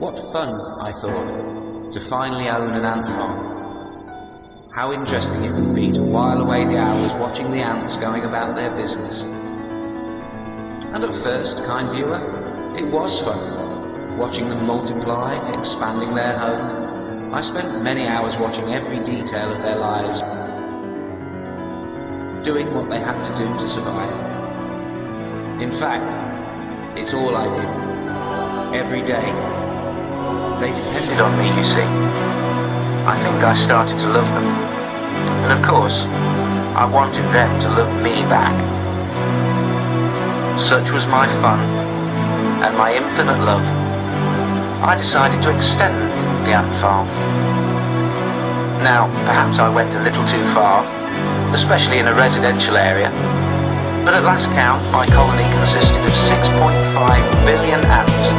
What fun, I thought, to finally own an ant farm. How interesting it would be to while away the hours watching the ants going about their business. And at first, kind viewer, it was fun, watching them multiply, expanding their home. I spent many hours watching every detail of their lives, doing what they had to do to survive. In fact, it's all I did, every day. They depended on me, you see. I think I started to love them. And of course, I wanted them to love me back. Such was my fun and my infinite love, I decided to extend the ant farm. Now, perhaps I went a little too far, especially in a residential area, but at last count, my colony consisted of 6.5 billion ants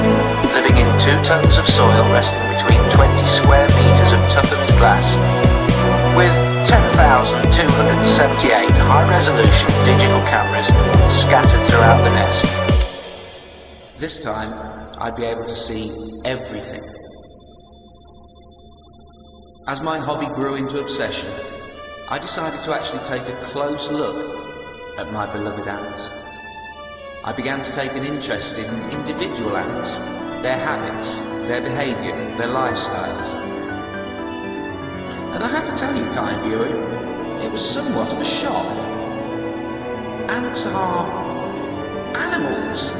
living in 2 tons of soil resting between 20 square meters of toughened glass, with 10,278 high-resolution digital cameras scattered throughout the nest. This time, I'd be able to see everything. As my hobby grew into obsession, I decided to actually take a close look at my beloved ants. I began to take an interest in individual ants, their habits, their behaviour, their lifestyles. And I have to tell you, kind viewer, it was somewhat of a shock. Ants are animals.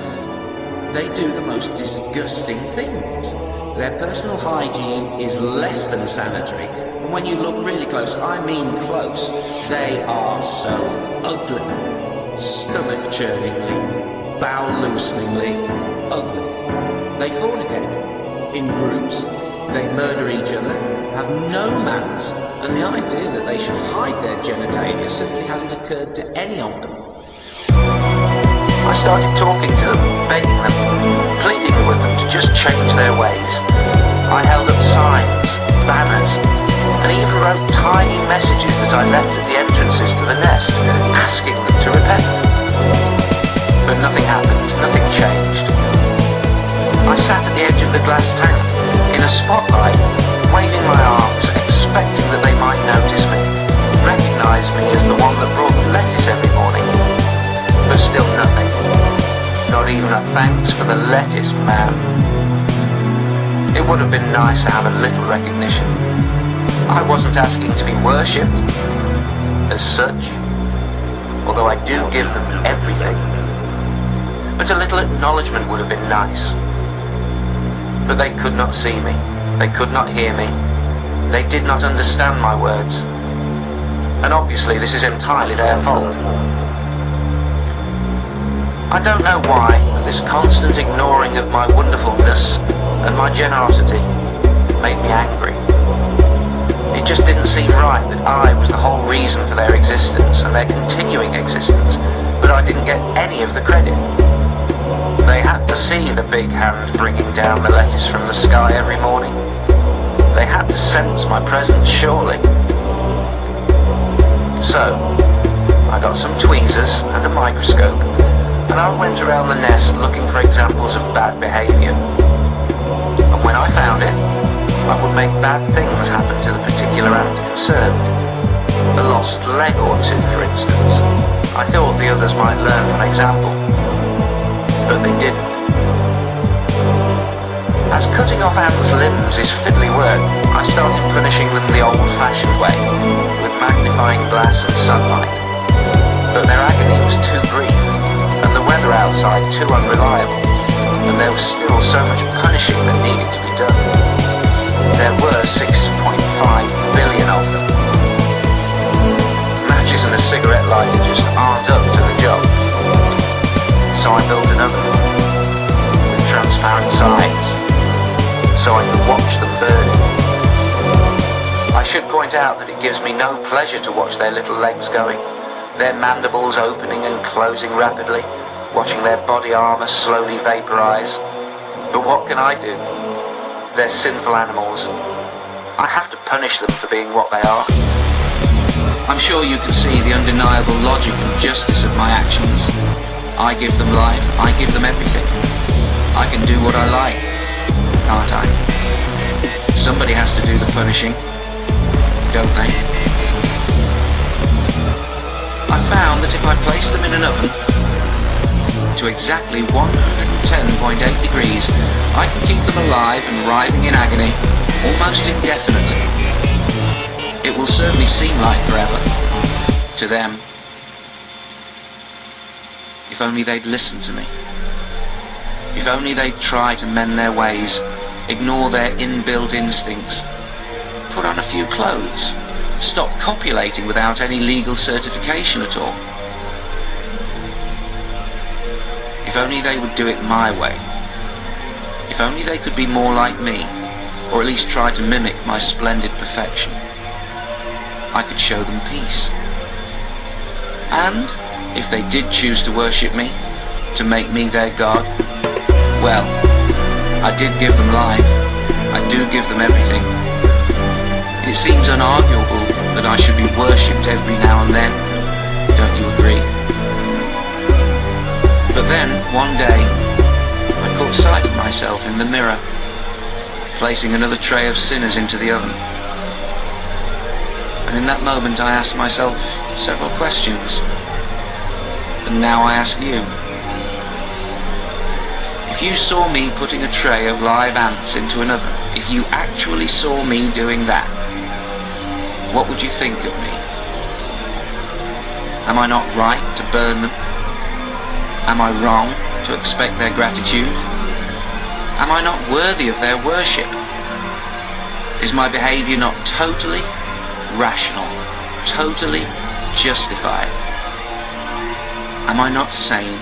They do the most disgusting things. Their personal hygiene is less than sanitary, and when you look really close, I mean close, they are so ugly. Stomach-churningly, bowel-looseningly ugly. They fornicate in groups, they murder each other, have no manners, and the idea that they should hide their genitalia simply hasn't occurred to any of them. I started talking to them, begging them, pleading with them to just change their ways. I held up signs, banners, and even wrote tiny messages that I left at the entrances to the nest, asking them to repent. But nothing happened, nothing changed. I sat at the edge of the glass tank, in a spotlight, waving my arms, expecting that they might notice me, recognise me as the one that brought them lettuce every morning. But still nothing. Not even a thanks for the lettuce, man. It would have been nice to have a little recognition. I wasn't asking to be worshipped as such, although I do give them everything. But a little acknowledgement would have been nice. But they could not see me. They could not hear me. They did not understand my words. And obviously this is entirely their fault. I don't know why, but this constant ignoring of my wonderfulness and my generosity made me angry. It just didn't seem right that I was the whole reason for their existence and their continuing existence, but I didn't get any of the credit. They had to see the big hand bringing down the lettuce from the sky every morning. They had to sense my presence, surely. So, I got some tweezers and a microscope, and I went around the nest looking for examples of bad behaviour. And when I found it, I would make bad things happen to the particular ant concerned. A lost leg or two, for instance. I thought the others might learn from example, but they didn't. As cutting off ants' limbs is fiddly work, I started punishing them the old-fashioned way, with magnifying glass and sunlight. But their agony was too brief, and the weather outside too unreliable, and there was still so much punishing that needed to be done. There were 6.5 billion of them. Matches and a cigarette lighter just aren't up to the job. So I built an oven with transparent sides, so I could watch them burn. I should point out that it gives me no pleasure to watch their little legs going, their mandibles opening and closing rapidly, watching their body armour slowly vaporise. But what can I do? They're sinful animals. I have to punish them for being what they are. I'm sure you can see the undeniable logic and justice of my actions. I give them life, I give them everything. I can do what I like. can't I? Somebody has to do the punishing, don't they? I found that if I place them in an oven to exactly 110.8 degrees, I can keep them alive and writhing in agony almost indefinitely. It will certainly seem like forever to them. If only they'd listen to me. If only they'd try to mend their ways, ignore their inbuilt instincts, put on a few clothes, stop copulating without any legal certification at all. If only they would do it my way. If only they could be more like me, or at least try to mimic my splendid perfection, I could show them peace. And if they did choose to worship me, to make me their God, well, I did give them life. I do give them everything. It seems unarguable that I should be worshipped every now and then. Don't you agree? But then, one day, I caught sight of myself in the mirror, placing another tray of sinners into the oven. And in that moment I asked myself several questions. And now I ask you. If you saw me putting a tray of live ants into an oven, if you actually saw me doing that, what would you think of me? Am I not right to burn them? Am I wrong to expect their gratitude? Am I not worthy of their worship? Is my behavior not totally rational, totally justified? Am I not sane?